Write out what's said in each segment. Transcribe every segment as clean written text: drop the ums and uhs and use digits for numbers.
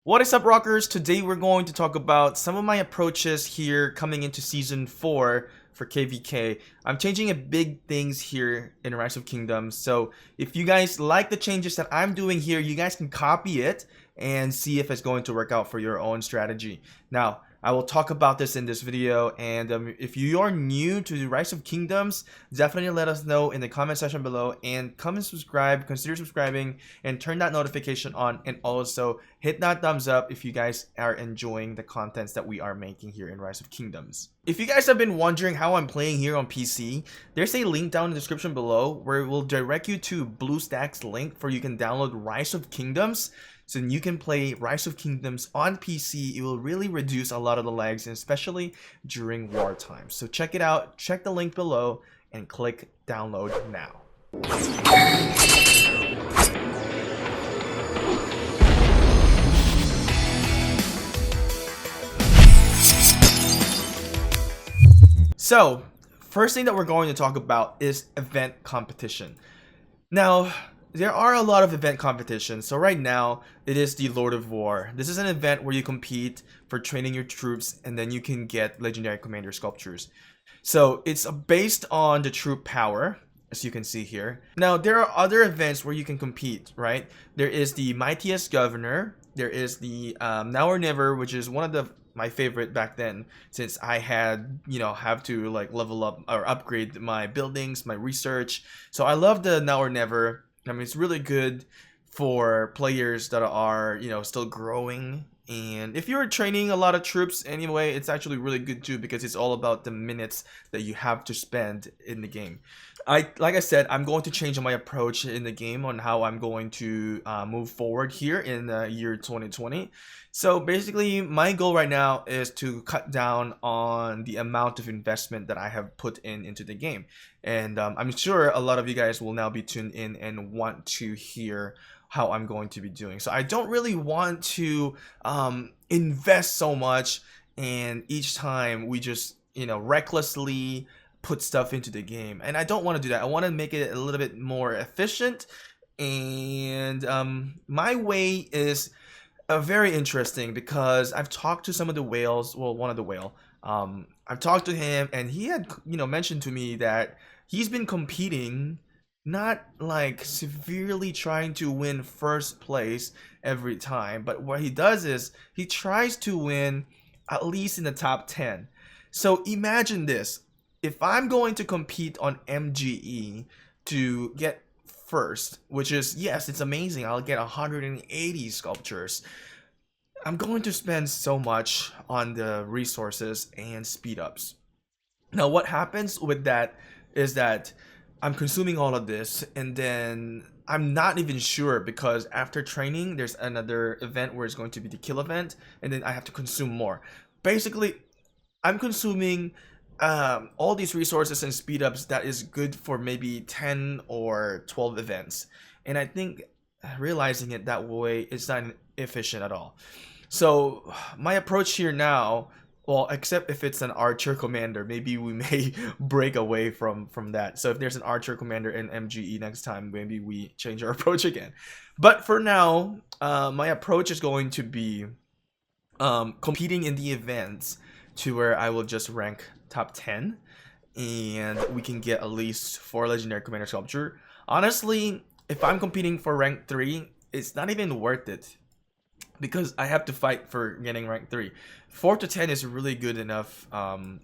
What is up, rockers? Today we're going to talk about some of my approaches here coming into season 4 for KVK. I'm changing a big things here in Rise of Kingdoms. So if you guys like the changes that I'm doing here, you guys can copy it and see if it's going to work out for your own strategy. Now, I will talk about this in this video, and if you are new to the Rise of Kingdoms, definitely let us know in the comment section below, and come and subscribe, consider subscribing, and turn that notification on, and also hit that thumbs up if you guys are enjoying the contents that we are making here in Rise of Kingdoms. If you guys have been wondering how I'm playing here on PC, there's a link down in the description below where it will direct you to BlueStacks link where you can download Rise of Kingdoms. So you can play Rise of Kingdoms on PC. It will really reduce a lot of the lags, especially during wartime. So check it out, check the link below, and click download now. So, first thing that we're going to talk about is event competition. Now, there are a lot of event competitions. So right now, it is the Lord of War. This is an event where you compete for training your troops, and then you can get Legendary Commander sculptures. So it's based on the troop power, as you can see here. Now, there are other events where you can compete, right? There is the Mightiest Governor. There is the Now or Never, which is one of my favorite back then, since I had, have to like level up or upgrade my buildings, my research. So I love the Now or Never. I mean, it's really good for players that are, still growing. And if you're training a lot of troops anyway, it's actually really good too, because it's all about the minutes that you have to spend in the game. Like I said, I'm going to change my approach in the game on how I'm going to move forward here in the year 2020. So basically, my goal right now is to cut down on the amount of investment that I have put into the game. And I'm sure a lot of you guys will now be tuned in and want to hear how I'm going to be doing. So I don't really want to invest so much, and each time we just, recklessly put stuff into the game. And I don't want to do that. I want to make it a little bit more efficient. And my way is very interesting, because I've talked to some of the whales. Well, one of the whale. I've talked to him, and he had, mentioned to me that he's been competing, not like severely trying to win first place every time, but what he does is he tries to win at least in the top 10. So imagine this: if I'm going to compete on MGE to get first, which is, yes, it's amazing, I'll get 180 sculptures. I'm going to spend so much on the resources and speed ups. Now, what happens with that is that I'm consuming all of this, and then I'm not even sure, because after training, there's another event where it's going to be the kill event, and then I have to consume more. Basically, I'm consuming all these resources and speed ups that is good for maybe 10 or 12 events. And I think realizing it that way is not efficient at all. So my approach here now, well, except if it's an archer commander, maybe we may break away from that. So if there's an archer commander in MGE next time, maybe we change our approach again. But for now, my approach is going to be competing in the events to where I will just rank top 10, and we can get at least 4 legendary commander sculpture. Honestly, if I'm competing for rank 3, it's not even worth it, because I have to fight for getting rank 3. 4 to 10 is really good enough.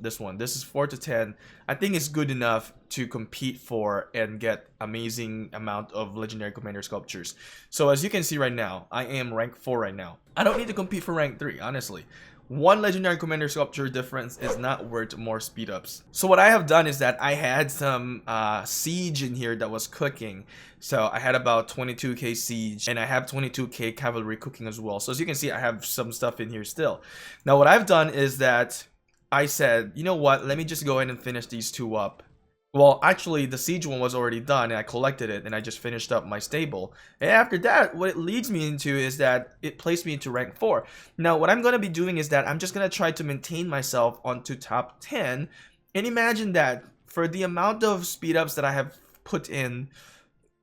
This is 4 to 10. I think it's good enough to compete for and get amazing amount of legendary commander sculptures. So as you can see right now, I am rank 4 right now. I don't need to compete for rank 3, honestly. One legendary commander sculpture difference is not worth more speed ups. So what I have done is that I had some siege in here that was cooking. So I had about 22k siege, and I have 22k cavalry cooking as well. So as you can see, I have some stuff in here still. Now what I've done is that I said, you know what, let me just go ahead and finish these 2 up. Well, actually, the siege one was already done, and I collected it, and I just finished up my stable. And after that, what it leads me into is that it placed me into rank 4. Now, what I'm going to be doing is that I'm just going to try to maintain myself onto top 10. And imagine that for the amount of speed ups that I have put in,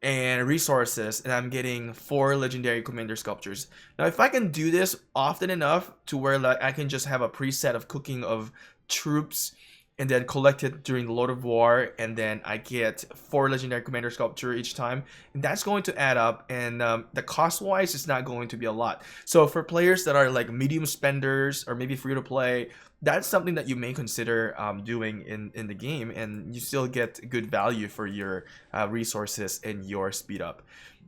and resources, and I'm getting 4 legendary commander sculptures. Now if I can do this often enough to where like I can just have a preset of cooking of troops and then collect it during the Lord of War, and then I get 4 legendary commander sculpture each time, and that's going to add up, and the cost wise is not going to be a lot. So for players that are like medium spenders or maybe free to play, that's something that you may consider doing in the game, and you still get good value for your resources and your speed up.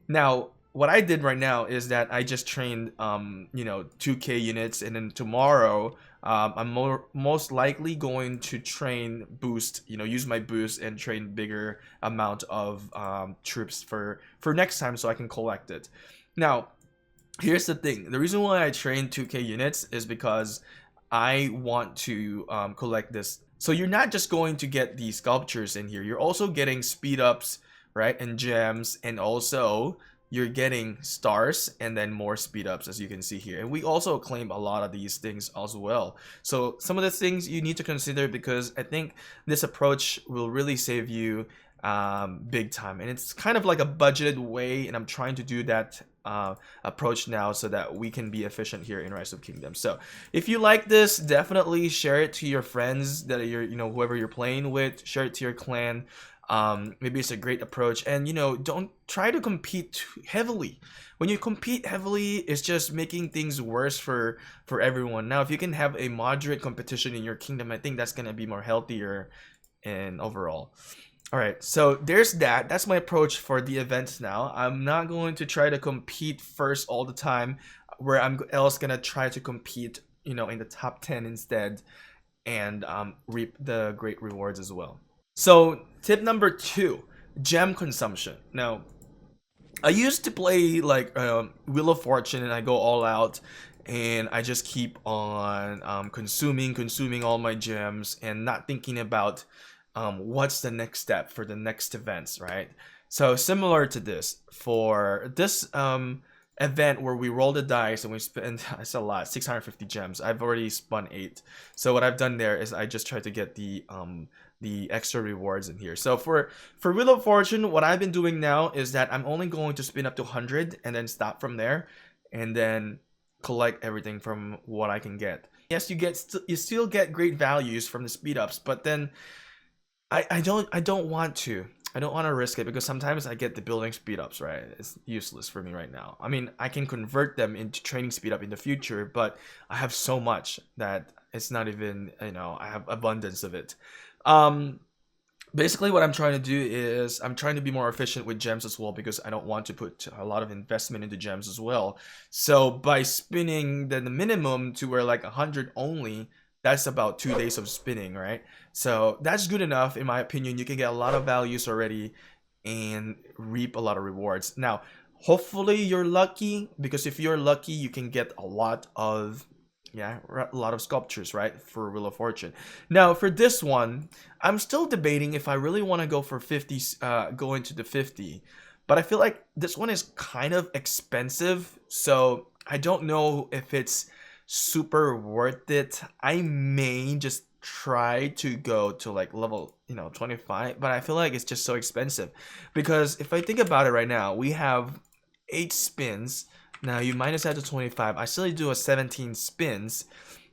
Now what I did right now is that I just trained 2k units, and then tomorrow I'm most likely going to train boost, use my boost and train bigger amount of troops for next time so I can collect it. Now here's the thing, the reason why I train 2k units is because I want to collect this. So you're not just going to get the sculptures in here, you're also getting speed ups, right, and gems, and also you're getting stars and then more speed ups, as you can see here. And we also claim a lot of these things as well. So some of the things you need to consider, because I think this approach will really save you big time, and it's kind of like a budgeted way, and I'm trying to do that approach now so that we can be efficient here in Rise of Kingdoms. So if you like this, definitely share it to your friends that you're, whoever you're playing with, share it to your clan. Maybe it's a great approach, and don't try to compete too heavily. When you compete heavily, it's just making things worse for everyone. Now if you can have a moderate competition in your kingdom, I think that's gonna be more healthier and overall. All right, so there's that. That's my approach for the events now. I'm not going to try to compete first all the time, where I'm else gonna try to compete, in the top 10 instead, and reap the great rewards as well. So tip number 2, gem consumption. Now I used to play like Wheel of Fortune, and I go all out, and I just keep on consuming all my gems and not thinking about what's the next step for the next events, right? So similar to this, for this event where we roll the dice and we spend, it's a lot, 650 gems. I've already spun 8. So what I've done there is I just try to get the extra rewards in here. So for Wheel of Fortune, what I've been doing now is that I'm only going to spin up to 100 and then stop from there, and then collect everything from what I can get. Yes, you still get great values from the speed ups, but then I don't want to risk it, because sometimes I get the building speed ups, right? It's useless for me right now. I mean, I can convert them into training speed up in the future, but I have so much that it's not even, I have abundance of it. Basically what I'm trying to do is I'm trying to be more efficient with gems as well, because I don't want to put a lot of investment into gems as well. So by spinning the minimum to where like 100 only, that's about 2 days of spinning, right? So that's good enough in my opinion. You can get a lot of values already and reap a lot of rewards. Now hopefully you're lucky, because if you're lucky you can get a lot of sculptures, right, for Wheel of Fortune. Now for this one, I'm still debating if I really want to go for 50, go into the 50, but I feel like this one is kind of expensive, so I don't know if it's super worth it. I may just try to go to like level 25, but I feel like it's just so expensive, because if I think about it right now, we have 8 spins. Now you minus that to 25. I still do a 17 spins.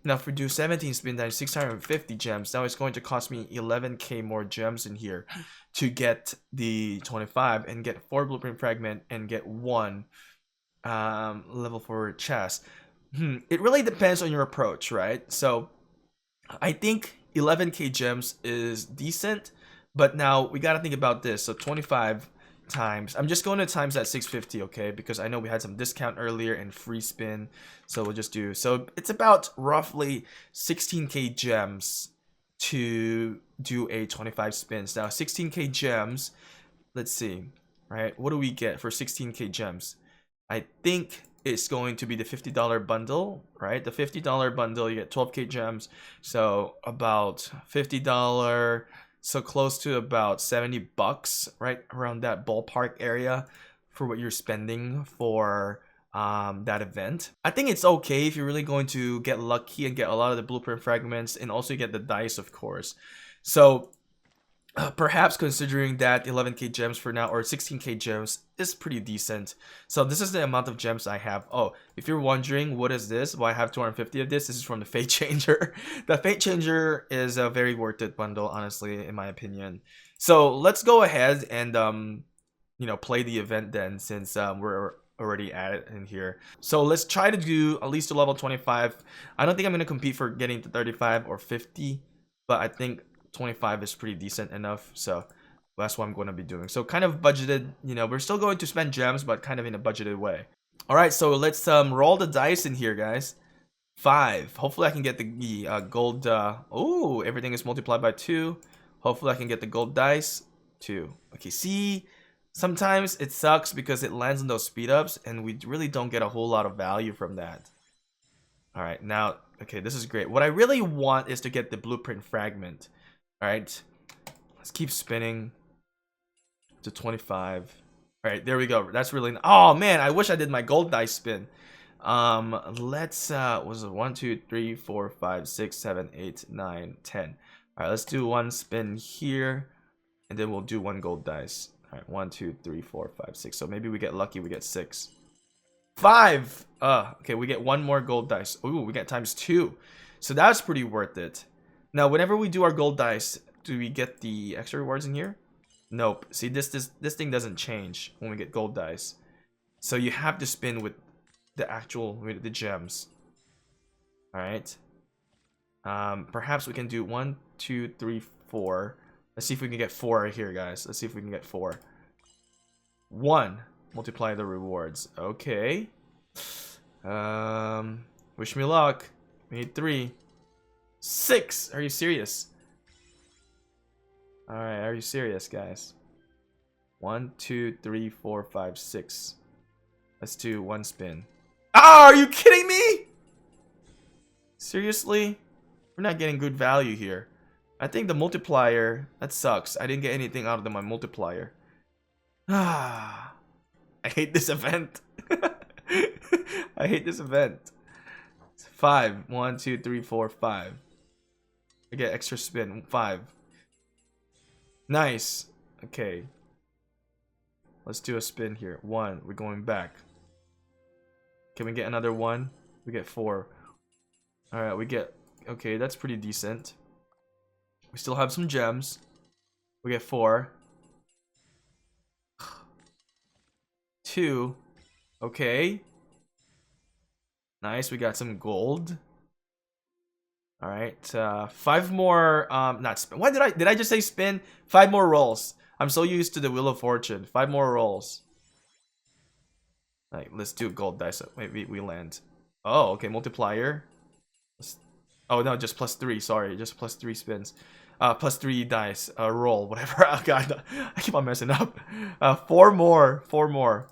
Now if we do 17 spins times 650 gems, now it's going to cost me 11k more gems in here to get the 25 and get 4 blueprint fragment and get 1 level 4 chest. It really depends on your approach, right? So I think 11k gems is decent, but now we got to think about this. So 25 times, I'm just going to times that 650, okay, because I know we had some discount earlier and free spin, so we'll just do, so it's about roughly 16k gems to do a 25 spins. Now 16k gems, let's see, right, what do we get for 16k gems? I think it's going to be the $50 bundle, right? The $50 bundle, you get 12k gems, so about $50, so close to about 70 bucks, right around that ballpark area for what you're spending for that event. I think it's okay if you're really going to get lucky and get a lot of the blueprint fragments, and also get the dice, of course. So Perhaps considering that 11k gems for now or 16k gems is pretty decent. So this is the amount of gems I have. Oh, if you're wondering what is this, why I have 250 of this is from the Fate Changer. The Fate Changer is a very worth it bundle, honestly, in my opinion. So let's go ahead and you know, play the event then, since we're already at it in here. So let's try to do at least to level 25. I don't think I'm gonna compete for getting to 35 or 50, but I think 25 is pretty decent enough, so that's what I'm going to be doing. So kind of budgeted, you know, we're still going to spend gems, but kind of in a budgeted way. All right, so let's roll the dice in here, guys. 5. Hopefully I can get the gold. Oh, everything is multiplied by 2. Hopefully I can get the gold dice. 2. Okay, see, sometimes it sucks because it lands on those speed ups, and we really don't get a whole lot of value from that. All right, now, okay, this is great. What I really want is to get the blueprint fragment. Alright, let's keep spinning to 25. Alright, there we go. That's really... Oh, man, I wish I did my gold dice spin. Let's... was it 1, 2, 3, 4, 5, 6, 7, 8, 9, 10. Alright, let's do one spin here. And then we'll do one gold dice. Alright, 1, 2, 3, 4, 5, 6. So maybe we get lucky, we get 6. 5! Okay, we get one more gold dice. Ooh, we get ×2. So that's pretty worth it. Now, whenever we do our gold dice, do we get the extra rewards in here? Nope. See, this thing doesn't change when we get gold dice. So you have to spin with the actual, with the gems. Alright. Perhaps we can do 1, 2, 3, 4. Let's see if we can get 4 right here, guys. Let's see if we can get 4. 1. Multiply the rewards. Okay. Wish me luck. We need 3. 6! Are you serious? Alright, are you serious, guys? 1, 2, 3, 4, 5, 6. Let's do one spin. Ah, are you kidding me? Seriously? We're not getting good value here. I think the multiplier, that sucks. I didn't get anything out of my multiplier. Ah, I hate this event. I hate this event. 5. 1, 2, 3, 4, 5. I get extra spin. 5. Nice. Okay. Let's do a spin here. 1. We're going back. Can we get another 1? We get 4. Alright, we get... Okay, that's pretty decent. We still have some gems. We get 4. 2. Okay. Nice, we got some gold. All right, 5 more. Not spin. Why did I just say spin? 5 more rolls. I'm so used to the Wheel of Fortune. 5 more rolls. Like, let's do gold dice. Maybe we land. Oh, okay, multiplier. Oh no, just +3. Sorry, just +3 spins. +3 dice. Roll, whatever. Oh god, I keep on messing up. 4 more. 4 more.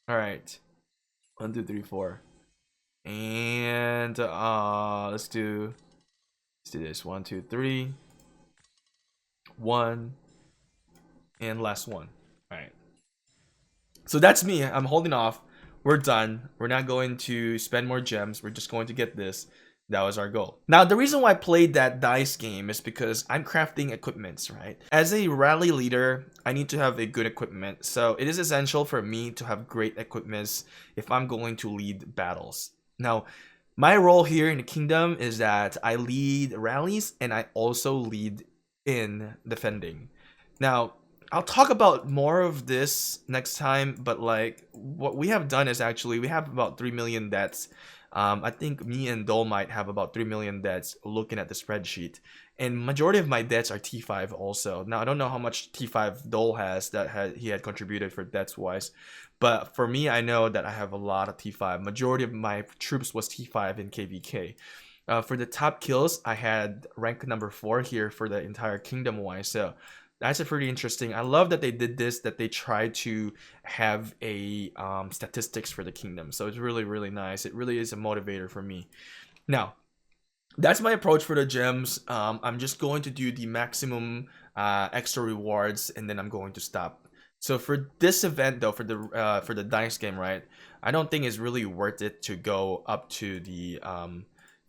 All right. 1, 2, 3, 4. And let's do this. 1, 2, 3. 1. And last one. Alright. So that's me. I'm holding off. We're done. We're not going to spend more gems. We're just going to get this. That was our goal. Now, the reason why I played that dice game is because I'm crafting equipments, right? As a rally leader, I need to have a good equipment. So it is essential for me to have great equipments if I'm going to lead battles. Now, my role here in the kingdom is that I lead rallies and I also lead in defending. Now, I'll talk about more of this next time, but like what we have done is actually we have about 3 million debts. I think me and Dole might have about 3 million debts looking at the spreadsheet. And majority of my debts are T5 also. Now, I don't know how much T5 Dole has that he had contributed for debts wise. But for me, I know that I have a lot of T5. Majority of my troops was T5 in KVK. For the top kills, I had rank number 4 here for the entire kingdom wise. So that's a pretty interesting. I love that they did this, that they tried to have a statistics for the kingdom. So it's really, really nice. It really is a motivator for me. Now, that's my approach for the gems. I'm just going to do the maximum extra rewards, and then I'm going to stop. So for this event, though, for the dice game, right? I don't think it's really worth it to go up to the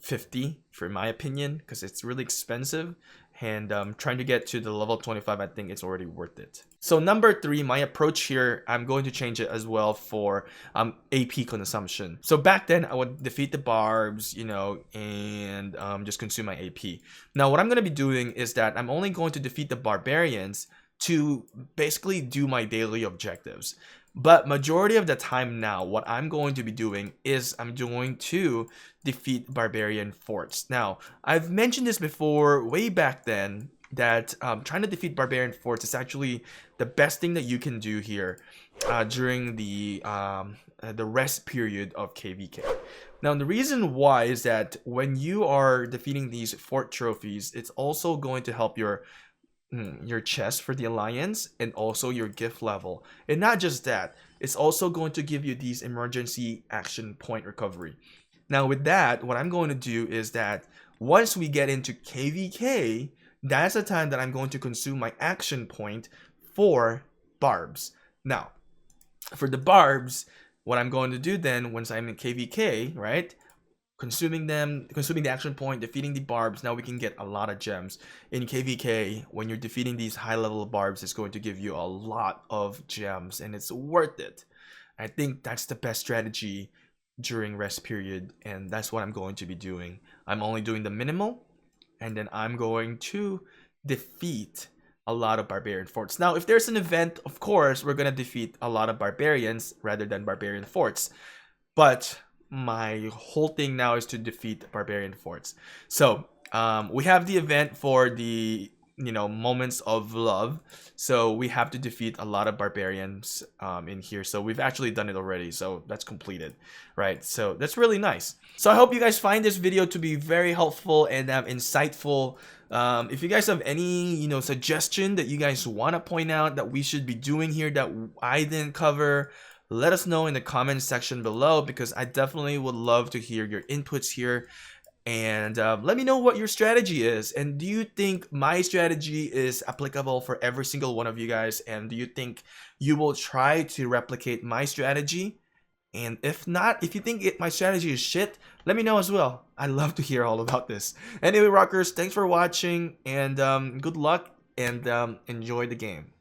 50, for my opinion, because it's really expensive. and trying to get to the level 25, I think it's already worth it. So number 3, my approach here, I'm going to change it as well for AP consumption. So back then I would defeat the barbs, you know, and just consume my AP. Now what I'm going to be doing is that I'm only going to defeat the barbarians to basically do my daily objectives. But majority of the time now, what I'm going to be doing is I'm going to defeat barbarian forts. Now, I've mentioned this before way back then that trying to defeat barbarian forts is actually the best thing that you can do here during the rest period of KVK. Now, the reason why is that when you are defeating these fort trophies, it's also going to help your chest for the alliance and also your gift level. And not just that, it's also going to give you these emergency action point recovery. Now with that, what I'm going to do is that once we get into KVK, that's the time that I'm going to consume my action point for barbs. Now for the barbs, what I'm going to do then once I'm in KVK, right, consuming the action point, defeating the barbs, now we can get a lot of gems. In KVK, when you're defeating these high level barbs, it's going to give you a lot of gems and it's worth it. I think that's the best strategy during rest period, and that's what I'm going to be doing. I'm only doing the minimal, and then I'm going to defeat a lot of barbarian forts. Now if there's an event, of course we're gonna defeat a lot of barbarians rather than barbarian forts, but my whole thing now is to defeat barbarian forts. So we have the event for the moments of love, so we have to defeat a lot of barbarians in here. So we've actually done it already, so that's completed, right? So that's really nice. So I hope you guys find this video to be very helpful and insightful. If you guys have any suggestion that you guys want to point out that we should be doing here that I didn't cover, let us know in the comment section below, because I definitely would love to hear your inputs here. And let me know what your strategy is, and do you think my strategy is applicable for every single one of you guys, and do you think you will try to replicate my strategy? And if not, if you think my strategy is shit, let me know as well. I'd love to hear all about this. Anyway, rockers, thanks for watching, and good luck, and enjoy the game.